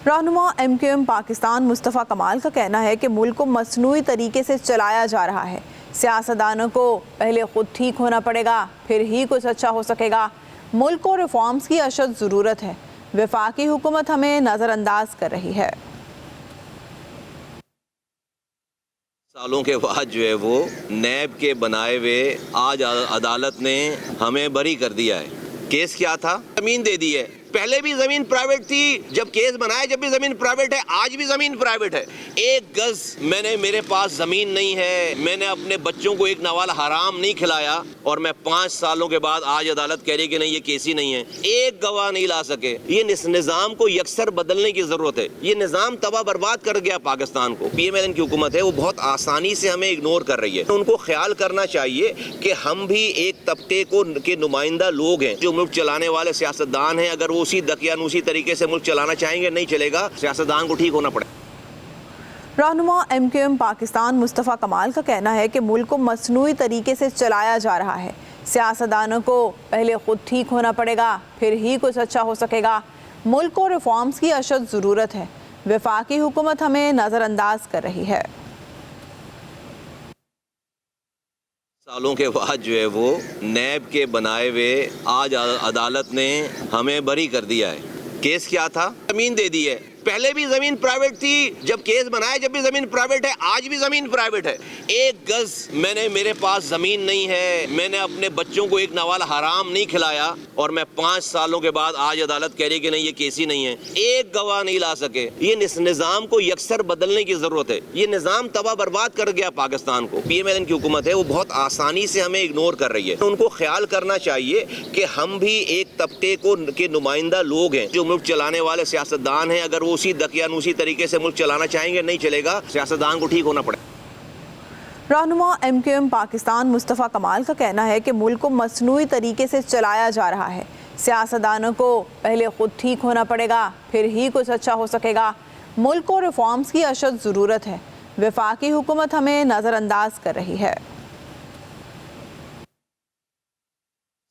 رہنما MQM پاکستان مصطفیٰ کمال کا کہنا ہے کہ ملک کو مصنوعی طریقے سے چلایا جا رہا ہے۔ سیاستدانوں کو پہلے خود ٹھیک ہونا پڑے گا، پھر ہی کچھ اچھا ہو سکے گا۔ ملک کو ریفارمز کی اشد ضرورت ہے۔ وفاقی حکومت ہمیں نظر انداز کر رہی ہے۔ سالوں کے بعد جو ہے وہ نیب کے بنائے ہوئے آج عدالت نے ہمیں بری کر دیا ہے۔ کیس کیا تھا؟ زمین دے دی ہے۔ پہلے بھی زمین پرائیویٹ تھی، جب کیس بنایا جب بھی زمین پرائیویٹ ہے، آج بھی زمین پرائیویٹ ہے۔ ایک گز میرے پاس زمین نہیں ہے، میں نے اپنے بچوں کو ایک نوال حرام نہیں کھلایا، اور میں 5 سالوں کے بعد آج عدالت کہہ رہی کہ نہیں یہ کیس ہی نہیں ہے۔ ایک گواہ نہیں لا سکے۔ یہ اس نظام کو یکسر بدلنے کی ضرورت ہے۔ یہ نظام تباہ برباد کر گیا پاکستان کو۔ PMLN کی حکومت ہے وہ بہت آسانی سے ہمیں اگنور کر رہی ہے۔ ان کو خیال کرنا چاہیے کہ ہم بھی ایک طبقے کے نمائندہ لوگ ہیں جو ملک چلانے والے سیاستدان ہیں۔ اگر وہ اسی دقیانوسی طریقے سے ملک چلانا چاہیں گے، نہیں چلے گا۔ سیاستدان کو ٹھیک ہونا پڑے۔ رہنما MQM پاکستان مصطفیٰ کمال کا کہنا ہے کہ ملک کو مصنوعی طریقے سے چلایا جا رہا ہے۔ سیاستدانوں کو پہلے خود ٹھیک ہونا پڑے گا، پھر ہی کچھ اچھا ہو سکے گا۔ ملک کو ریفارمز کی اشد ضرورت ہے۔ وفاقی حکومت ہمیں نظر انداز کر رہی ہے۔ سالوں کے بعد جو ہے وہ نیب کے بنائے ہوئے آج عدالت نے ہمیں بری کر دیا ہے۔ کیس کیا تھا؟ زمین دے دی ہے۔ پہلے بھی زمین پرائیویٹ تھی، جب کیس بنایا جب بھی زمین پرائیویٹ ہے، آج بھی زمین پرائیویٹ ہے۔ ایک گز میرے پاس زمین نہیں ہے، میں نے اپنے بچوں کو ایک نوال حرام نہیں کھلایا، اور میں 5 سالوں کے بعد آج عدالت کہہ رہی کہ نہیں یہ کیس ہی نہیں ہے۔ ایک گواہ نہیں لا سکے۔ یہ اس نظام کو یکسر بدلنے کی ضرورت ہے۔ یہ نظام تباہ برباد کر گیا پاکستان کو۔ PMLN کی حکومت ہے وہ بہت آسانی سے ہمیں اگنور کر رہی ہے۔ ان کو خیال کرنا چاہیے کہ ہم بھی ایک طبقے کے نمائندہ لوگ ہیں جو ملک چلانے والے سیاستدان ہیں۔ اگر وہ اسی دقیانوسی طریقے سے ملک چلانا چاہیں گے، نہیں چلے گا۔ سیاستدان کو ٹھیک ہونا پڑے۔ رہنما MQM پاکستان مصطفیٰ کمال کا کہنا ہے کہ ملک کو مصنوعی طریقے سے چلایا جا رہا ہے۔ سیاستدانوں کو پہلے خود ٹھیک ہونا پڑے گا، پھر ہی کچھ اچھا ہو سکے گا۔ ملک کو ریفارمز کی اشد ضرورت ہے۔ وفاقی حکومت ہمیں نظر انداز کر رہی ہے۔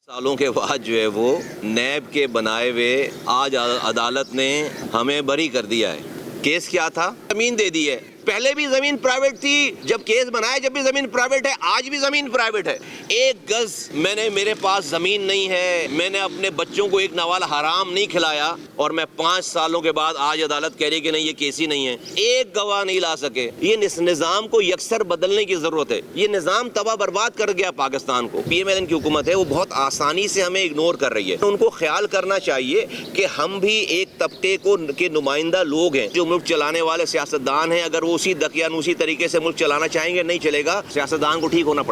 سالوں کے بعد جو ہے وہ نیب کے بنائے ہوئے آج عدالت نے ہمیں بری کر دیا ہے۔ کیس کیا تھا؟ زمین دے دی ہے۔ پہلے بھی زمین پرائیویٹ تھی، جب کیس بنایا جب بھی زمین پرائیویٹ ہے، آج بھی زمین پرائیویٹ ہے۔ ایک گز میرے پاس زمین نہیں ہے، میں نے اپنے بچوں کو ایک نوال حرام نہیں کھلایا، اور میں 5 سالوں کے بعد آج عدالت کہہ رہی کہ نہیں یہ کیس ہی نہیں ہے۔ ایک گواہ نہیں لا سکے۔ یہ اس نظام کو یکسر بدلنے کی ضرورت ہے۔ یہ نظام تباہ برباد کر گیا پاکستان کو۔ PMLN کی حکومت ہے وہ بہت آسانی سے ہمیں اگنور کر رہی ہے۔ ان کو خیال کرنا چاہیے کہ ہم بھی ایک طبقے کے نمائندہ لوگ ہیں جو ملک چلانے والے سیاستدان ہیں۔ اگر وہ اسی دقیانوسی طریقے سے ملک چلانا چاہیں گے، نہیں چلے گا۔ سیاستدان کو ٹھیک ہونا پڑے۔